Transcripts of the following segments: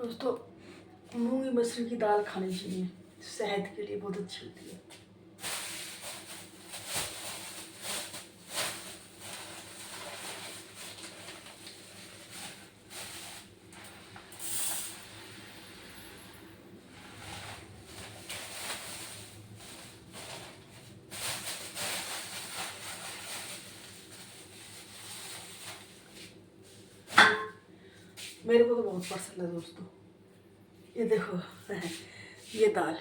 दोस्तों, मूंगी मसूर की दाल खानी चाहिए, सेहत के लिए बहुत अच्छी होती है। मेरे को तो बहुत पसंद है दोस्तों। ये देखो ये दाल,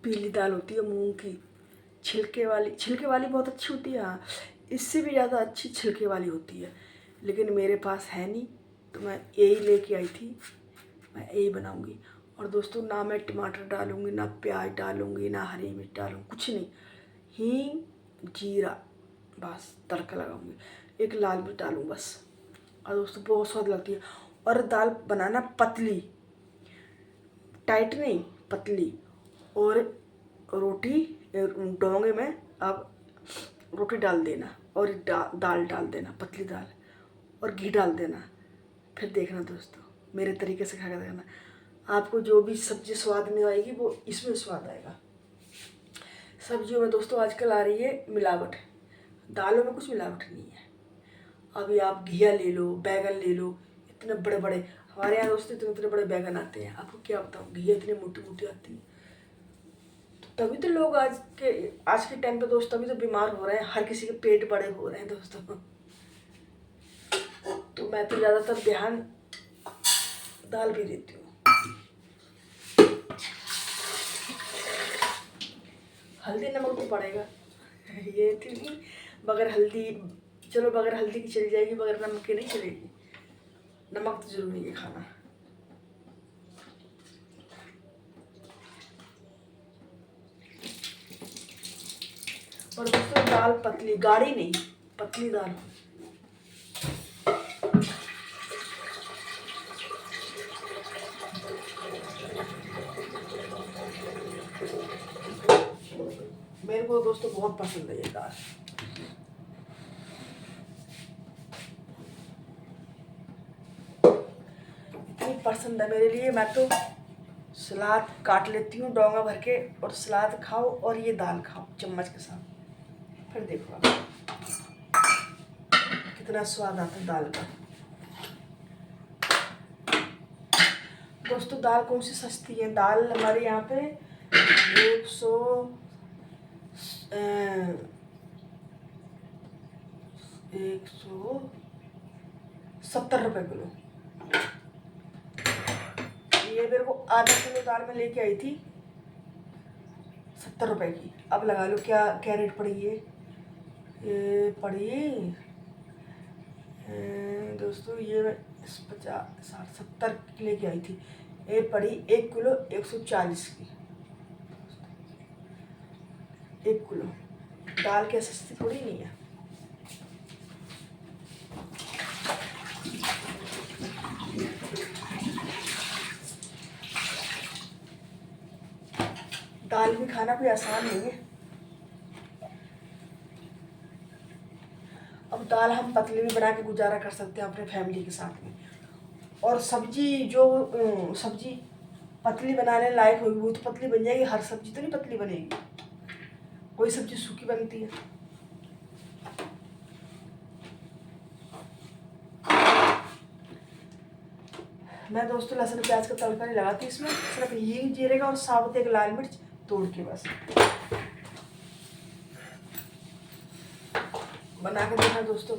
पीली दाल होती है मूंग की, छिलके वाली बहुत अच्छी होती है। हाँ, इससे भी ज़्यादा अच्छी छिलके वाली होती है, लेकिन मेरे पास है नहीं, तो मैं यही लेके आई थी, मैं यही बनाऊंगी। और दोस्तों, ना मैं टमाटर डालूंगी, ना प्याज डालूंगी, ना हरी मिर्च डालूंगी, कुछ नहीं, हींग जीरा बस तड़का लगाऊंगी, एक लाल मिर्च डालूंगी बस। और दोस्तों बहुत स्वाद लगती है। और दाल बनाना पतली, टाइट नहीं, पतली। और रोटी डोंगे में आप रोटी डाल देना और दाल डाल देना, पतली दाल, और घी डाल देना। फिर देखना दोस्तों, मेरे तरीके से खा कर देखना, आपको जो भी सब्जी स्वाद नहीं आएगी वो इसमें स्वाद आएगा। सब्जियों में दोस्तों आजकल आ रही है मिलावट, दालों में कुछ मिलावट नहीं है। अभी आप घिया ले लो, बैगन ले लो, इतने बड़े बड़े, हमारे यहाँ दोस्तों इतने इतने बड़े बैगन आते हैं, आपको क्या बताऊँ, घिया इतनी मोटी मोटी आती है। तो तभी तो लोग आज के टाइम पे दोस्तों तभी तो बीमार हो रहे हैं, हर किसी के पेट बड़े हो रहे हैं दोस्तों। तो मैं तो ज़्यादातर ध्यान दाल भी देती हूँ। हल्दी नमक भी पड़ेगा ये थी नहीं, बगैर हल्दी, चलो बगैर हल्दी की चली जाएगी, बगैर नमक की नहीं चलेगी, नमक तो जरूरी है खाना। और दोस्तों दाल पतली, गाढ़ी नहीं, पतली दाल। मेरे को दोस्तों बहुत पसंद है ये दाल। इतनी पसंद है मेरे लिए, मैं तो सलाद काट लेती हूँ डोंगा भर के, और सलाद खाओ और ये दाल खाओ चम्मच के साथ, फिर देखो आप कितना स्वाद आता है दाल का। दोस्तों दाल कौन सी सस्ती है, दाल हमारे यहाँ पे 170 रुपये किलो। ये मेरे को आधा किलो दाल में लेके आई थी 70 रुपये की। अब लगा लो क्या क्या रेट पड़ी है, ये पड़ी दोस्तों, ये 50 60 70 की लेके आई थी, ये पड़ी 1 किलो 140 की। 1 किलो दाल क्या सस्ती थोड़ी नहीं है। दाल भी खाना कोई आसान नहीं है। अब दाल हम पतली भी बना के गुजारा कर सकते हैं अपने फैमिली के साथ में। और सब्जी जो सब्जी पतली बनाने लायक होगी वो तो पतली बन जाएगी, हर सब्जी तो नहीं पतली बनेगी, कोई सब्जी सूखी बनती है। मैं दोस्तों लहसुन प्याज का तड़का नहीं लगाती इसमें, सिर्फ हींग जीरे का और साबुत एक लाल मिर्च तोड़ के बस बना के देखना दोस्तों,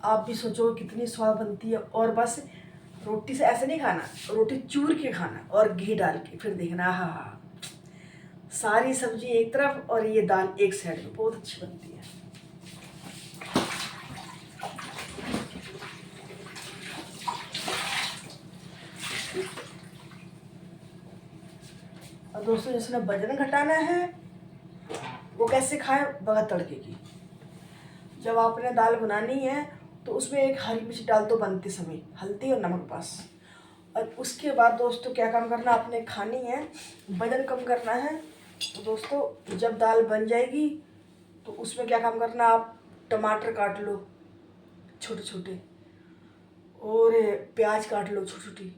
आप भी सोचो कितनी स्वाद बनती है। और बस रोटी से ऐसे नहीं खाना, रोटी चूर के खाना और घी डाल के, फिर देखना हाँ, सारी सब्जी एक तरफ और ये दाल एक साइड में, बहुत अच्छी बनती है। और दोस्तों जिसने वजन घटाना है वो कैसे खाए, बगैर तड़के की। जब आपने दाल बनानी है तो उसमें एक हरी मिर्च डाल दो बनते समय, हल्दी और नमक बस। और उसके बाद दोस्तों क्या काम करना, आपने खानी है, वजन कम करना है, तो दोस्तों जब दाल बन जाएगी तो उसमें क्या काम करना, आप टमाटर काट लो छोटे छोटे, और प्याज काट लो छोटी छोटी,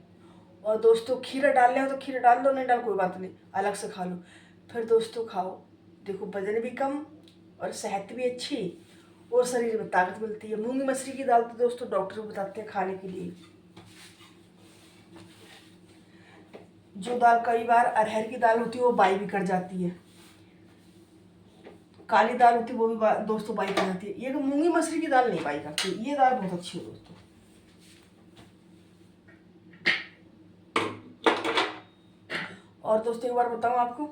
और दोस्तों खीरा डालने हो तो खीरा डाल दो, नहीं डाल कोई बात नहीं, अलग से खा लो। फिर दोस्तों खाओ, देखो वजन भी कम और सेहत भी अच्छी और शरीर में ताकत मिलती है। मूंगी मसरी की दाल तो दोस्तों डॉक्टर बताते हैं खाने के लिए। जो दाल कई बार अरहर की दाल होती है वो बाई भी कर जाती है, काली दाल होती है वो भी दोस्तों बाई कर जाती है। ये मूंगी मसरी की दाल नहीं बाई करती, ये दाल बहुत अच्छी है दोस्तों। और दोस्तों एक बार बताऊं आपको,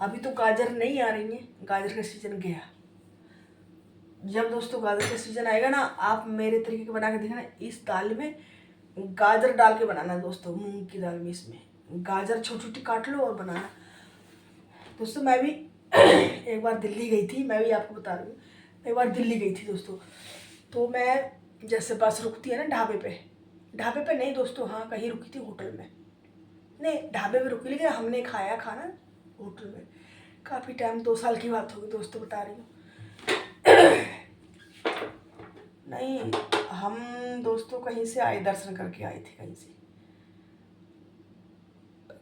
अभी तो गाजर नहीं आ रही है, गाजर का सीजन गया। जब दोस्तों गाजर का सीजन आएगा ना, आप मेरे तरीके के बना के देखना। इस दाल में गाजर डाल के बनाना दोस्तों, मूंग की दाल में इसमें गाजर छोटी छोटी काट लो और बनाना। दोस्तों मैं भी एक बार दिल्ली गई थी, मैं भी आपको बता रही हूँ, एक बार दिल्ली गई थी दोस्तों। तो मैं जैसे बस रुकती है ना ढाबे पे नहीं दोस्तों, हाँ कहीं रुकी थी होटल में, नहीं ढाबे पे रुकी, लेकिन हमने खाया खाना होटल में। काफ़ी टाइम 2 साल की बात होगी दोस्तों बता रही हूँ। नहीं, हम दोस्तों कहीं से आए, दर्शन करके आए थे,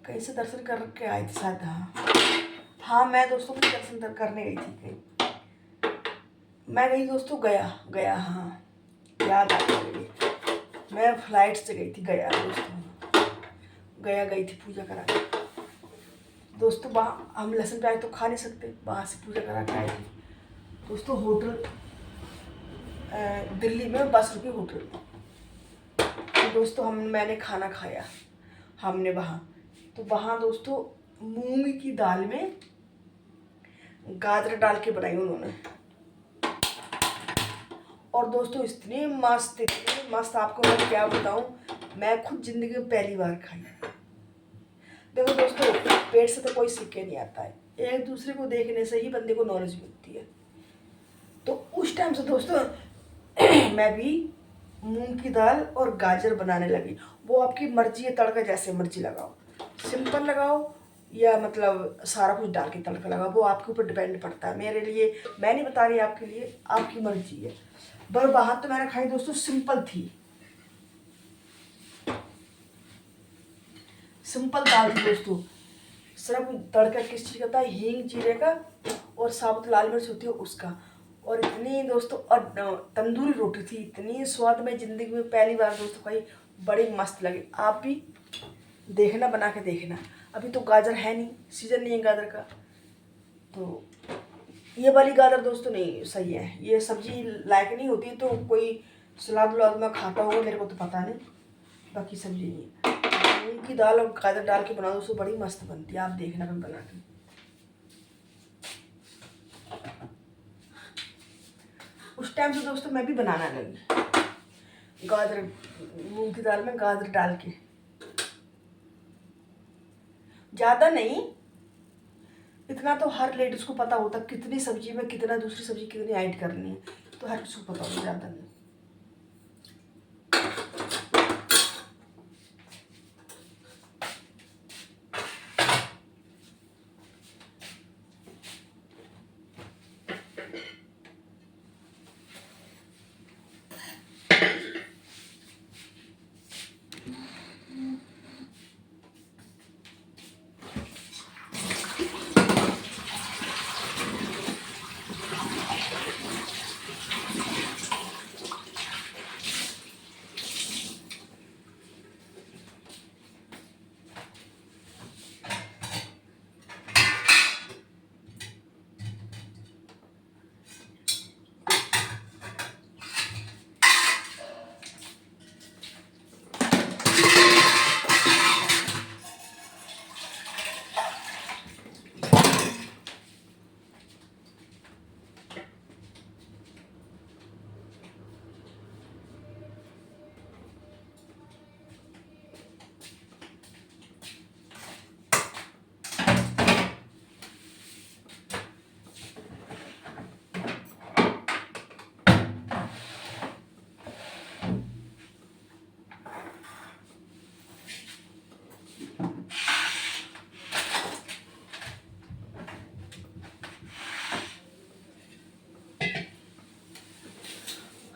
कहीं से दर्शन करके आए थे शायद। हाँ मैं दोस्तों कुछ दर्शन करने गई थी कहीं, मैं गई दोस्तों गया, हाँ याद आ गई, मैं फ्लाइट से गई थी गया दोस्तों, गई थी पूजा करा के दोस्तों। वहाँ हम लहसुन प्याज तो खा नहीं सकते, वहाँ से पूजा करा के आए थे दोस्तों। होटल दिल्ली में बस रुकी होटल में, तो दोस्तों मैंने खाना खाया हमने वहाँ। तो वहाँ दोस्तों मूंग की दाल में गाजर डाल के बनाई उन्होंने, और दोस्तों इतनी मस्त आपको मैं क्या बताऊँ, मैं खुद जिंदगी में पहली बार खाई। देखो दोस्तों पेट से तो कोई सीख के नहीं आता है, एक दूसरे को देखने से ही बंदे को नॉलेज मिलती है। तो उस टाइम से दोस्तों मैं भी मूंग की दाल और गाजर बनाने लगी। वो आपकी मर्जी है, तड़का जैसे मर्जी लगाओ, सिंपल लगाओ या मतलब सारा कुछ डाल के तड़का लगाओ, वो आपके ऊपर डिपेंड पड़ता है। मेरे लिए मैं नहीं बता रही, आपके लिए आपकी मर्जी है। पर वहाँ तो मैंने खाई दोस्तों सिंपल थी, सिंपल दाल थी दोस्तों। सिर्फ तड़का किस चीज़ का था, हींग जीरे का और साबुत लाल मिर्च होती है उसका, और इतनी दोस्तों और तंदूरी रोटी थी, इतनी स्वाद मैं ज़िंदगी में पहली बार दोस्तों खाई, बड़ी मस्त लगी। आप भी देखना, बना के देखना। अभी तो गाजर है नहीं, सीज़न नहीं है गाजर का, तो ये वाली गाजर दोस्तों नहीं सही है, ये सब्जी लायक नहीं होती, तो कोई सलाद वलाद में खाता होगा, मेरे को तो पता नहीं, बाकी सब्जी नहीं है। मूंग की दाल और गाजर डाल के बनाओ दोस्तों, बड़ी मस्त बनती है, आप देखना कभी बना के। उस टाइम से दोस्तों मैं भी बनाना लगी, गाजर मूंग की दाल में गाजर डाल के, ज़्यादा नहीं, इतना तो हर लेडीज़ को पता होता कितनी सब्जी में कितना दूसरी सब्जी कितनी ऐड करनी है, तो हर किसी को पता होता, ज़्यादा नहीं।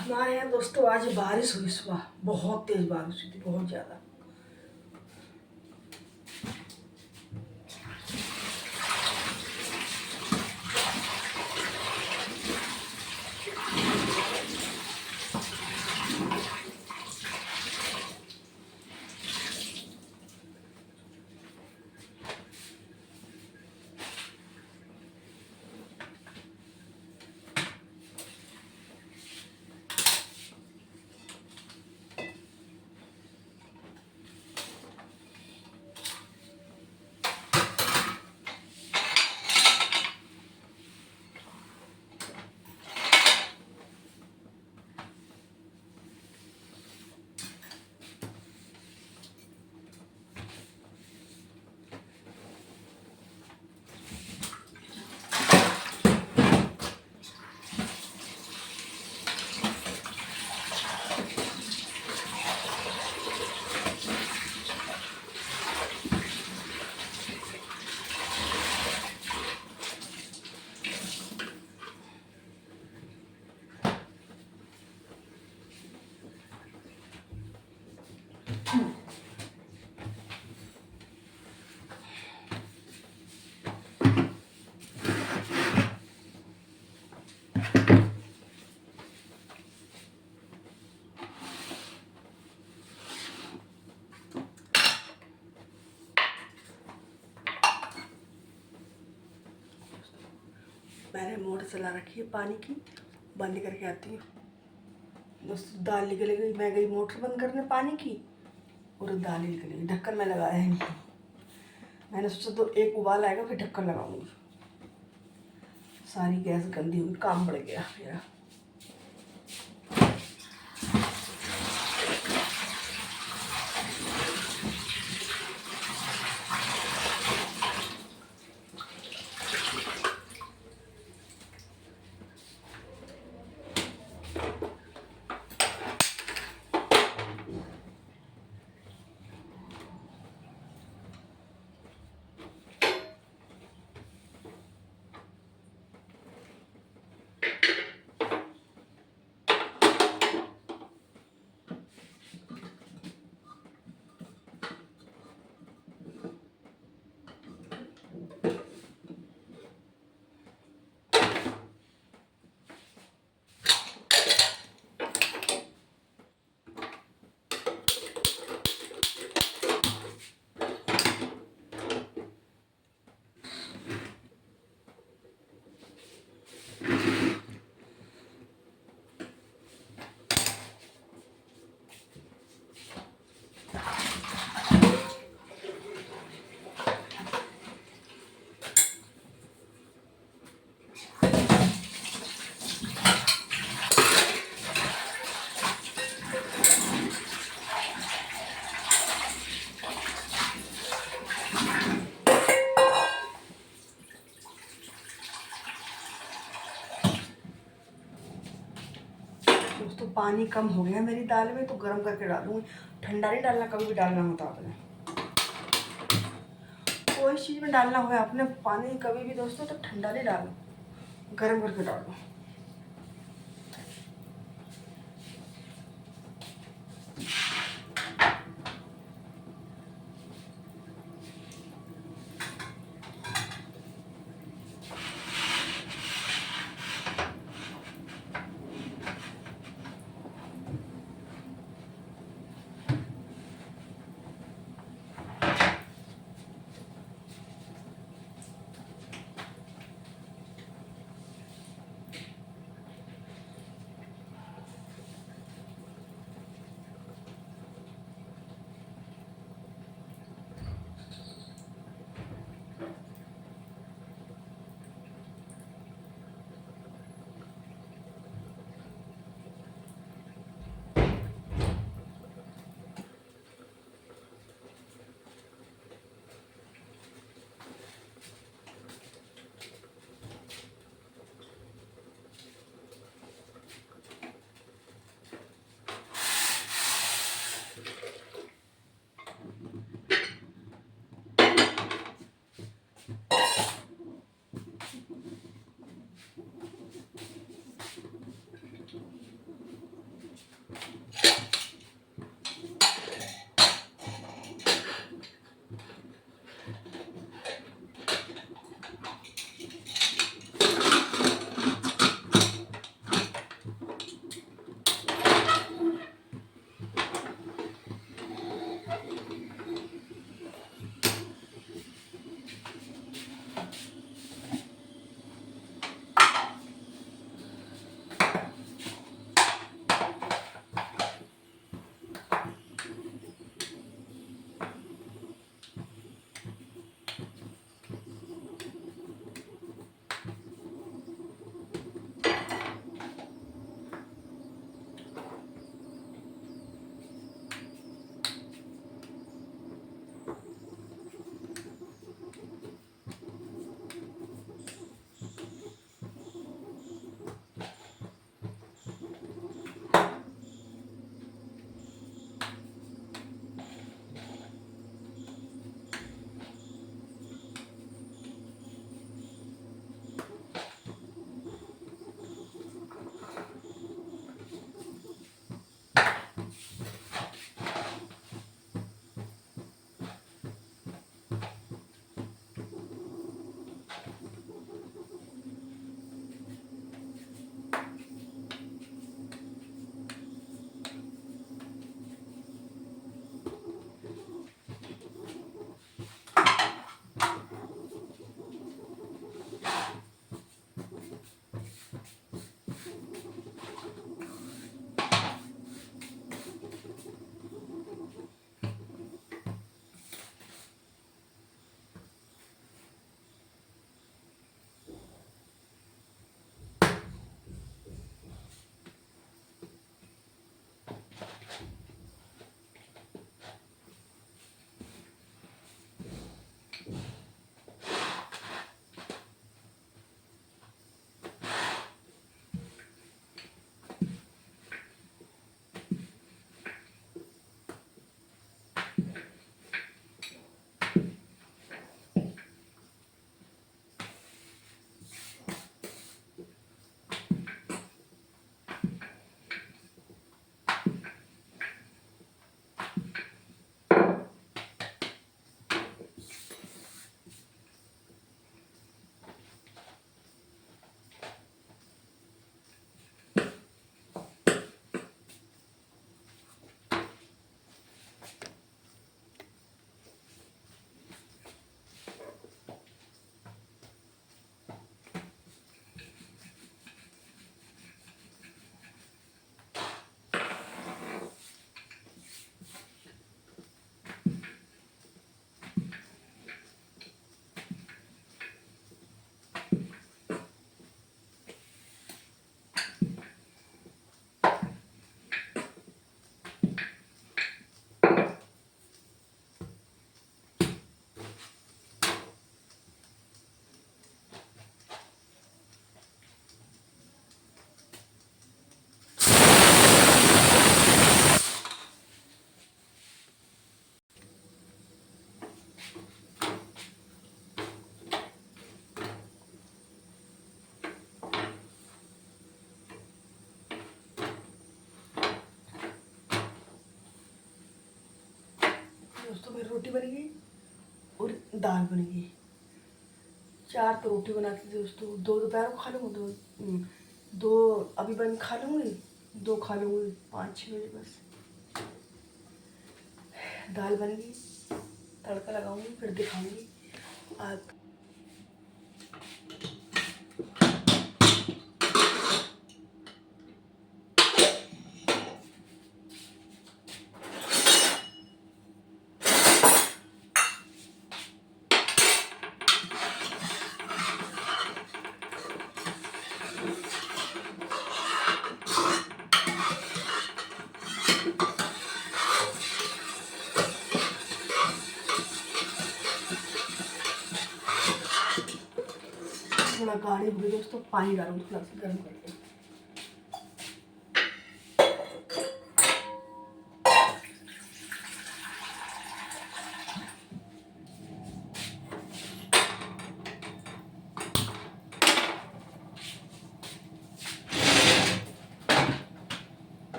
हमारे यहाँ दोस्तों आज बारिश हुई, सुबह बहुत तेज़ बारिश हुई थी, बहुत ज़्यादा। मैंने मोटर चला रखी है पानी की, बंद करके आती हूँ। दोस्तों दाल निकल गई, मैं गई मोटर बंद करने पानी की और दाल ही निकल गई। ढक्कन में लगाया है इनको, मैंने सोचा तो एक उबाल आएगा फिर ढक्कन लगाऊंगी। सारी गैस गंदी हुई, काम बढ़ गया मेरा। दोस्तों पानी कम हो गया मेरी दाल में, तो गर्म करके डालूंगी। ठंडा नहीं डालना, कभी भी डालना होता आपने, कोई चीज़ में डालना हो आपने पानी कभी भी दोस्तों तो ठंडा नहीं डालो, गर्म करके डालो। दोस्तों मेरी रोटी बन गई और दाल बन गई। 4 तो रोटी बनाती थी दोस्तों, 2 दोपहर को खा लूँगी, 2 अभी बन खा लूँगी, 2 खा लूँगी 5-6 बजे बस। दाल बन गई, तड़का लगाऊंगी फिर दिखाऊंगी आप। थोड़ा गाढ़ी हो गई दोस्तों, पानी डालूंगी थोड़ा सा गर्म करके।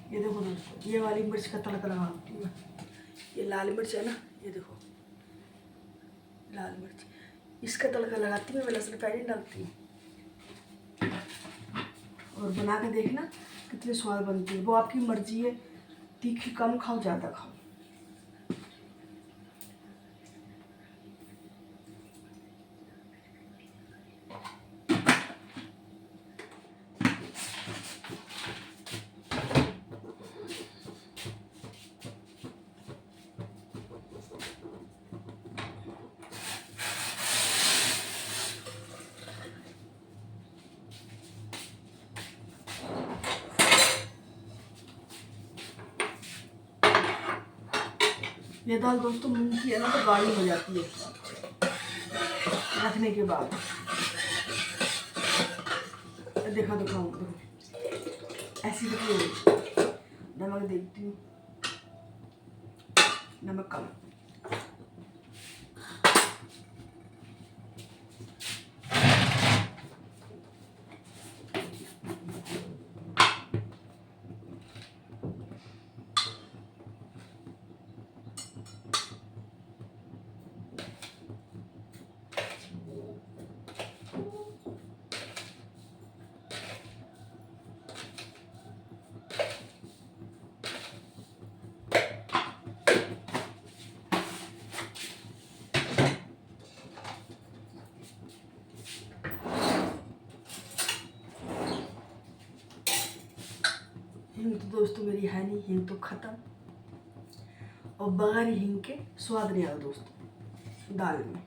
ये देखो दोस्तों, ये वाली मिर्च का तड़का लगाती हूँ मैं। ये लाल मिर्च है ना, ये देखो लाल मिर्च, इसका तड़का लगाती हूँ मैं, लहसुन प्याज नहीं डालती हूँ। और बना के देखना कितनी स्वाद बनती है, वो आपकी मर्जी है, तीखी कम खाओ ज़्यादा खाओ। ये दाल दोस्तों मूंग की है ना, तो गाढ़ी हो जाती है रखने के बाद। दिखाऊँ देखो, ऐसी देखिए। नमक देखती हूँ, नमक कम। हिंग तो दोस्तों मेरी है नहीं, हिंग तो ख़त्म, और बगैर हिंग के स्वाद नहीं आता दोस्तों दाल में।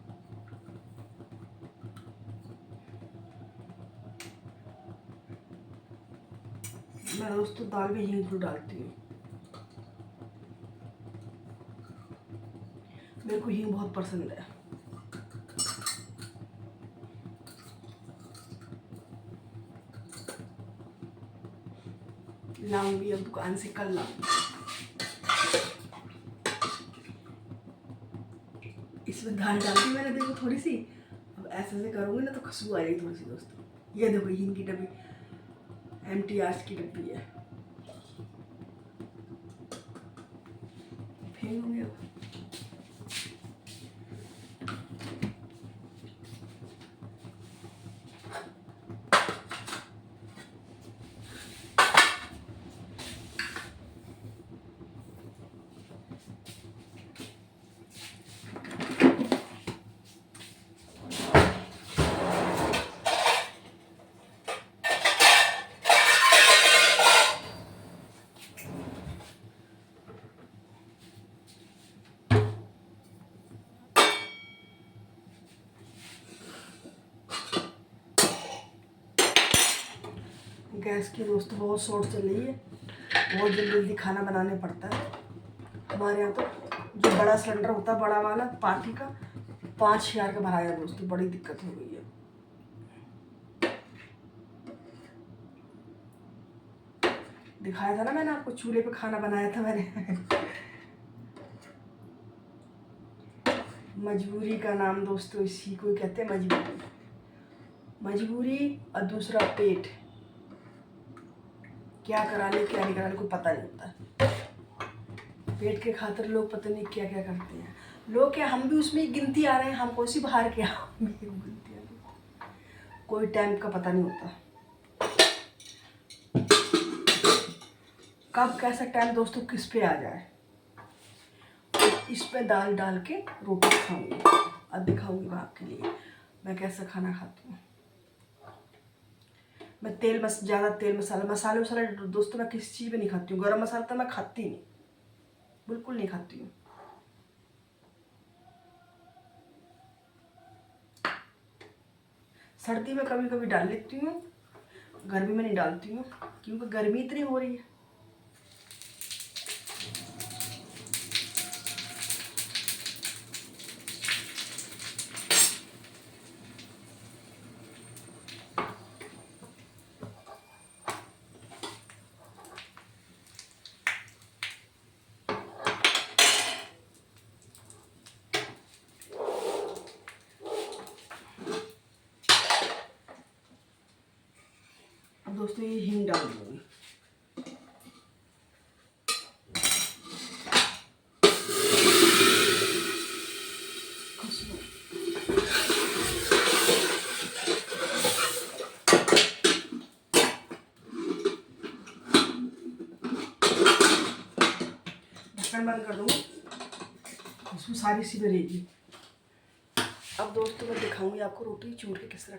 मैं दोस्तों दाल में हिंग जरूर डालती हूँ, मेरे को हिंग बहुत पसंद है। लाऊंगी अब दुकान से, कल लाऊंगी। इसमें दाल डालती मैंने, देखो थोड़ी सी, अब ऐसे करूँगी ना तो खुशबू आ जाएगी थोड़ी सी दोस्तों। ये देखो हिंग की डब्बी, MTR की डब्बी है, फेंकूंगी अब। गैस की दोस्तों बहुत शॉर्ट चल रही है, बहुत जल्दी जल्दी खाना बनाने पड़ता है हमारे यहाँ। तो जो बड़ा सिलेंडर होता है, बड़ा वाला पार्टी का, 5,000 का भराया दोस्तों, बड़ी दिक्कत हो गई है। दिखाया था ना मैंने आपको, चूल्हे पे खाना बनाया था मैंने। मजबूरी का नाम दोस्तों इसी को कहते हैं, मजबूरी। मजबूरी और दूसरा पेट, क्या करा ले क्या नहीं करा ले कोई पता नहीं होता। पेट के खातिर लोग पता नहीं क्या क्या करते हैं। लोग क्या, हम भी उसमें गिनती आ रहे हैं, हम कौन सी बाहर के कोई टाइम का पता नहीं होता, कब कैसा टाइम दोस्तों किस पे आ जाए। इस पे दाल डाल के रोटी खाऊंगी, अब दिखाऊंगी मैं आपके लिए मैं कैसा खाना खाती हूँ। मैं ज़्यादा तेल मसाले वसाले दोस्तों मैं किसी चीज़ में नहीं खाती हूँ। गरम मसाला तो मैं खाती नहीं, बिल्कुल नहीं खाती हूँ। सर्दी में कभी कभी डाल लेती हूँ, गर्मी में नहीं डालती हूँ क्योंकि गर्मी इतनी हो रही है। अब दोस्तों ये हींग डाल दूँगी। ढक्कन बंद कर दूँगी, उसमें सारी सी रहेगी। अब दोस्तों मैं दिखाऊंगी आपको रोटी चूर के किस तरह